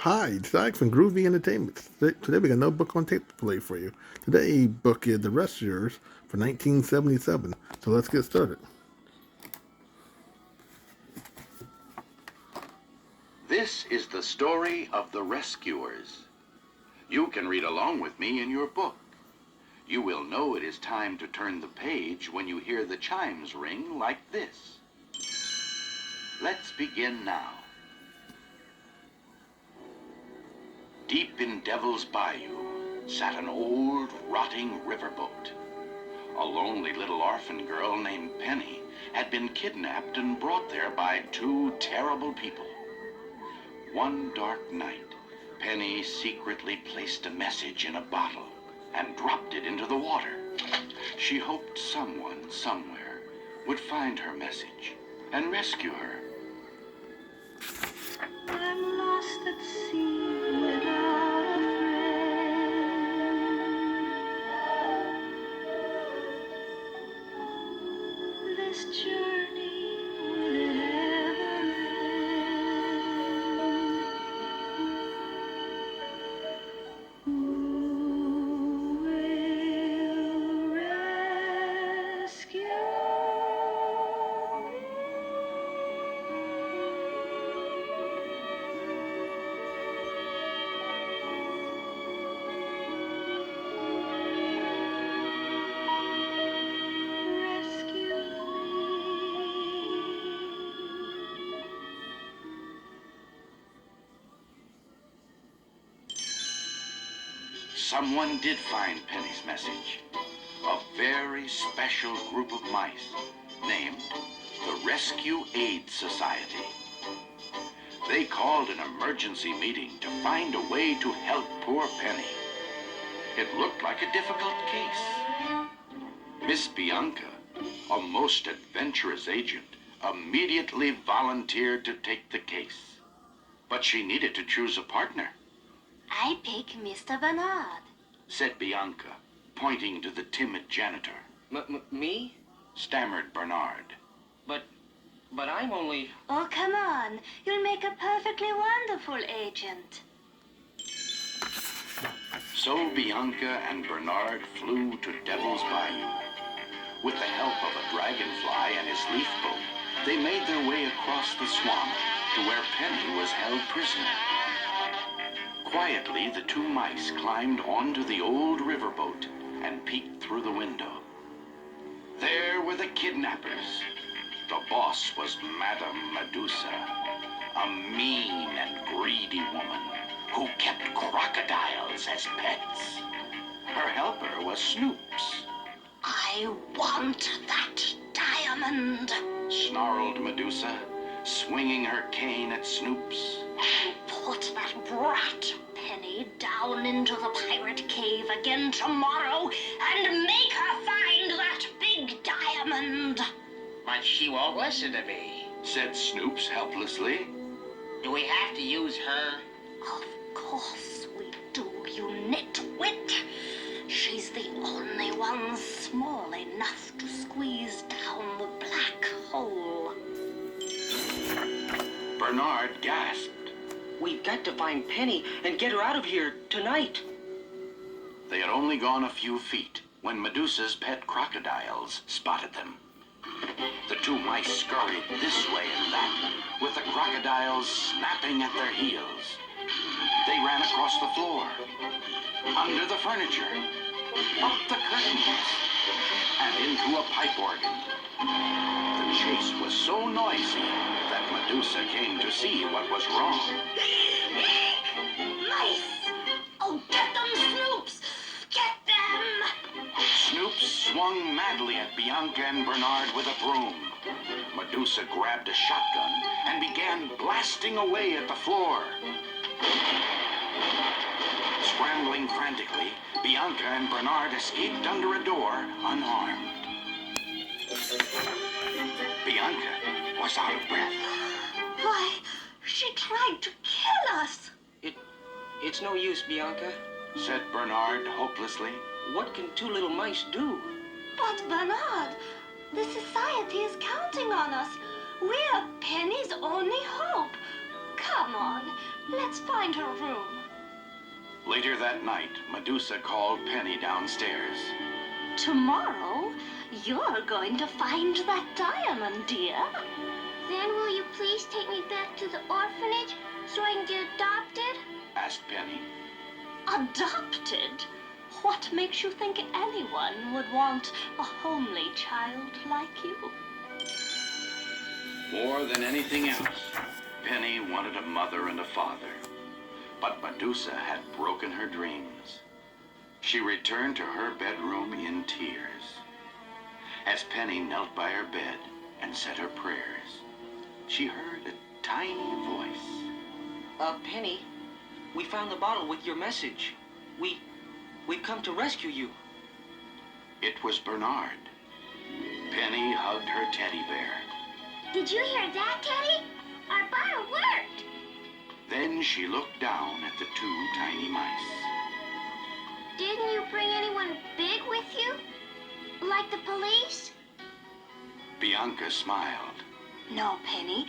Hi, it's Alex from Groovy Entertainment. Today we got another book on tape to play for you. Today's book is The Rescuers for 1977. So let's get started. This is the story of the rescuers. You can read along with me in your book. You will know it is time to turn the page when you hear the chimes ring like this. Let's begin now. Deep in Devil's Bayou sat an old, rotting riverboat. A lonely little orphan girl named Penny had been kidnapped and brought there by two terrible people. One dark night, Penny secretly placed a message in a bottle and dropped it into the water. She hoped someone, somewhere, would find her message and rescue her. I'm lost at sea without a friend. This journey will it ever end? Who will rescue me? Rescue Someone did find Penny's message. A very special group of mice named the Rescue Aid Society. They called an emergency meeting to find a way to help poor Penny. It looked like a difficult case. Miss Bianca, a most adventurous agent, immediately volunteered to take the case. But she needed to choose a partner, I pick Mr. Bernard. said Bianca, pointing to the timid janitor. Me? Stammered Bernard. But I'm only... Oh, come on. You'll make a perfectly wonderful agent. So Bianca and Bernard flew to Devil's Bayou. With the help of a dragonfly and his leaf boat, they made their way across the swamp to where Penny was held prisoner. Quietly, the two mice climbed onto the old riverboat and peeked through the window. There were the kidnappers. The boss was Madame Medusa, a mean and greedy woman who kept crocodiles as pets. Her helper was Snoops. I want that diamond. Snarled Medusa, swinging her cane at Snoops. Put that brat Penny down into the pirate cave again tomorrow and make her find that big diamond. But she won't listen to me. Said Snoops helplessly. Do we have to use her? Of course we do, you nitwit. She's the only one small enough to squeeze down the black hole. Bernard gasped. We've got to find Penny and get her out of here tonight. They had only gone a few feet when Medusa's pet crocodiles spotted them. The two mice scurried this way and that, with the crocodiles snapping at their heels. They ran across the floor, under the furniture, up the curtains, and into a pipe organ. The chase was so noisy that Medusa came to see what was wrong. Mice! Oh, get them, Snoops! Get them! Snoops swung madly at Bianca and Bernard with a broom. Medusa grabbed a shotgun and began blasting away at the floor. Scrambling frantically, Bianca and Bernard escaped under a door unharmed. Bianca was out of breath. Why, she tried to kill us! It's no use, Bianca. Said Bernard hopelessly. What can two little mice do? But Bernard, the society is counting on us. We're Penny's only hope. Come Come on, let's find her room. Later that night, Medusa called Penny downstairs. Tomorrow, you're going to find that diamond, dear. Then will you please take me back to the orphanage so I can get adopted? Asked Penny. Adopted? What makes you think anyone would want a homely child like you? More than anything else, Penny wanted a mother and a father. But Medusa had broken her dreams. She returned to her bedroom in tears. As Penny knelt by her bed and said her prayers, she heard a tiny voice. Penny, we found the bottle with your message. We've come to rescue you. It was Bernard. Penny hugged her teddy bear. Did you hear that, Teddy? Our bottle worked. Then she looked down at the two tiny mice. Didn't you bring anyone big with you? Like the police? Bianca smiled. No, Penny,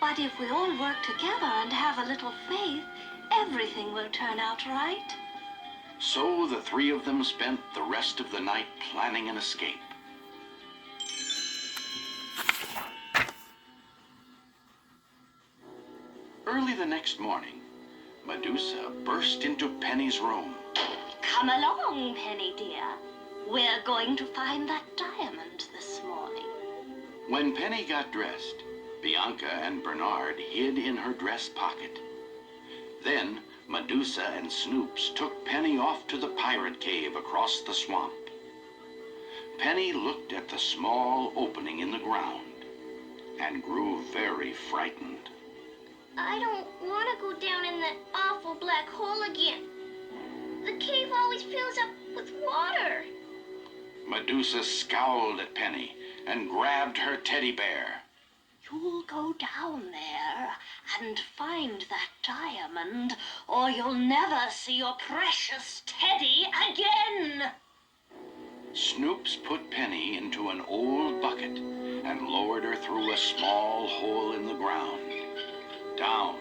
but if we all work together and have a little faith, everything will turn out right. So the three of them spent the rest of the night planning an escape. Early the next morning, Medusa burst into Penny's room. Come along, Penny dear. We're going to find that diamond this morning. When Penny got dressed, Bianca and Bernard hid in her dress pocket. Then Medusa and Snoops took Penny off to the pirate cave across the swamp. Penny looked at the small opening in the ground and grew very frightened. I don't want to go down in that awful black hole again. The cave always fills up with water. Medusa scowled at Penny and grabbed her teddy bear. You'll go down there and find that diamond, or you'll never see your precious Teddy again. Snoops put Penny into an old bucket and lowered her through a small hole in the ground. Down,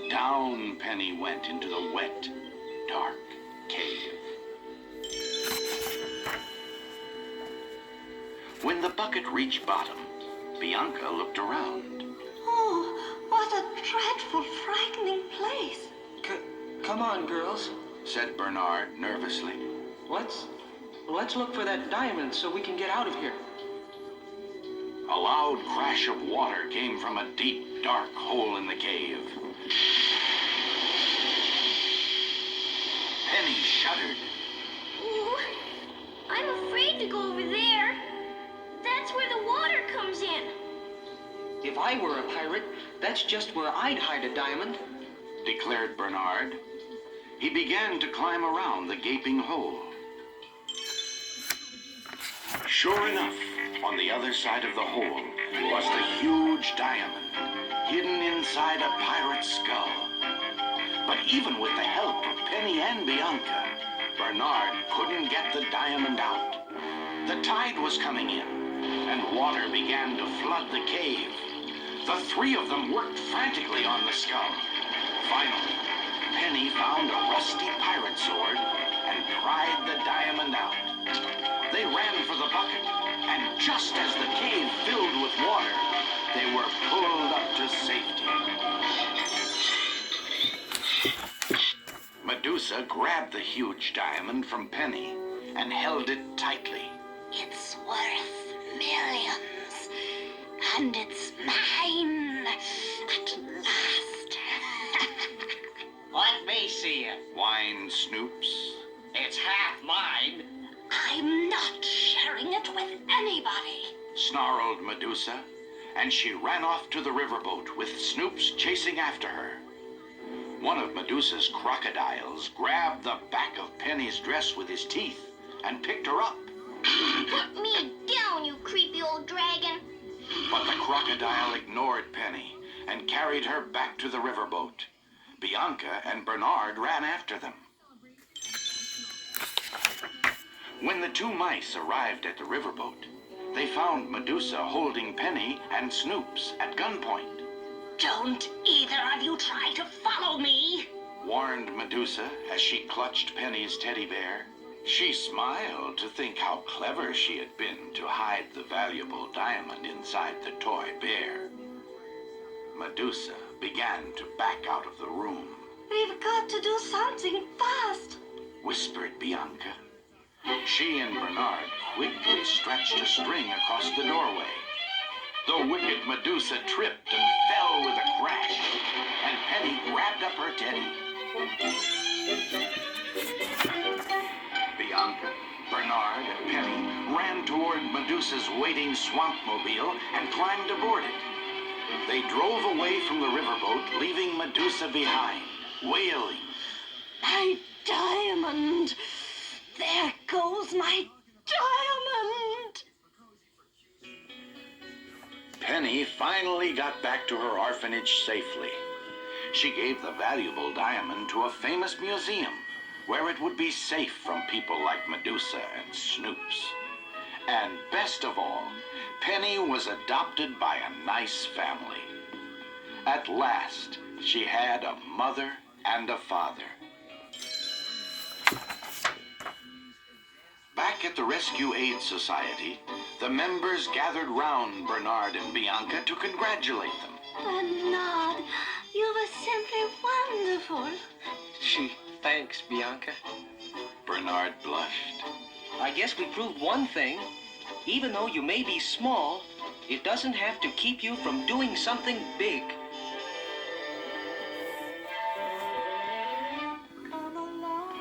down Penny went into the wet, dark cave. When the bucket reached bottom, Bianca looked around. Oh, what a dreadful, frightening place. Come on, girls. Said Bernard nervously. Let's look for that diamond so we can get out of here. A loud crash of water came from a deep, dark hole in the cave. Penny shuddered. Ooh, I'm afraid to go over there. That's where the water comes in. If I were a pirate, that's just where I'd hide a diamond. Declared Bernard. He began to climb around the gaping hole. Sure enough, on the other side of the hole was the huge diamond, hidden inside a pirate's skull. But even with the help of Penny and Bianca, Bernard couldn't get the diamond out. The tide was coming in, and water began to flood the cave. The three of them worked frantically on the skull. Finally, Penny found a rusty pirate sword and pried the diamond out. They ran for the bucket, and just as the cave filled with water, they were pulled up to safety. Medusa grabbed the huge diamond from Penny and held it tightly. It's worth millions, and it's mine at last. Let me see it. Whined Snoops. It's half mine. I'm not sharing it with anybody. Snarled Medusa, and she ran off to the riverboat with Snoops chasing after her. One of Medusa's crocodiles grabbed the back of Penny's dress with his teeth and picked her up. Put me down, you creepy old dragon. But the crocodile ignored Penny and carried her back to the riverboat. Bianca and Bernard ran after them. When the two mice arrived at the riverboat, they found Medusa holding Penny and Snoops at gunpoint. Don't either of you try to follow me. Warned Medusa as she clutched Penny's teddy bear. She smiled to think how clever she had been to hide the valuable diamond inside the toy bear. Medusa began to back out of the room, We've got to do something fast. whispered Bianca. She and Bernard quickly stretched a string across the doorway. The wicked Medusa tripped and fell with a crash, and Penny grabbed up her teddy. Bianca, Bernard, and Penny ran toward Medusa's waiting swampmobile and climbed aboard it. They drove away from the riverboat, leaving Medusa behind, wailing. My diamond! There goes my diamond! Penny finally got back to her orphanage safely. She gave the valuable diamond to a famous museum where it would be safe from people like Medusa and Snoops. And best of all, Penny was adopted by a nice family. At last, she had a mother and a father. Back at the Rescue Aid Society, the members gathered round Bernard and Bianca to congratulate them. Bernard, you were simply wonderful. She thanks, Bianca. Bernard blushed. I guess we proved one thing. Even though you may be small, it doesn't have to keep you from doing something big. Come along.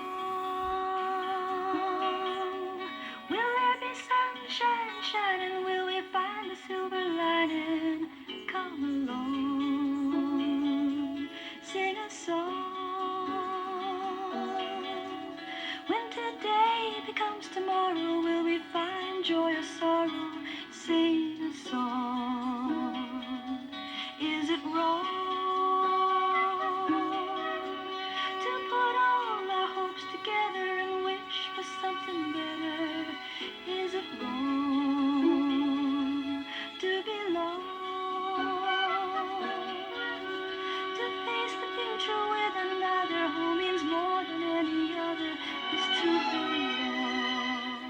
Will there be sunshine shining? Will we find the silver lining? Come along. Sing a song. When today becomes tomorrow, will we find joy or sorrow? Sing a song. Is it wrong to put all our hopes together and wish for something better? Is it wrong to be lost? To face the future with another who means more than any other is to belong.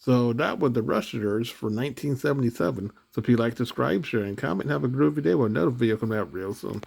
So that was the Rushers for 1977. So if you like, subscribe, share, and comment, and have a groovy day with another video coming out real soon.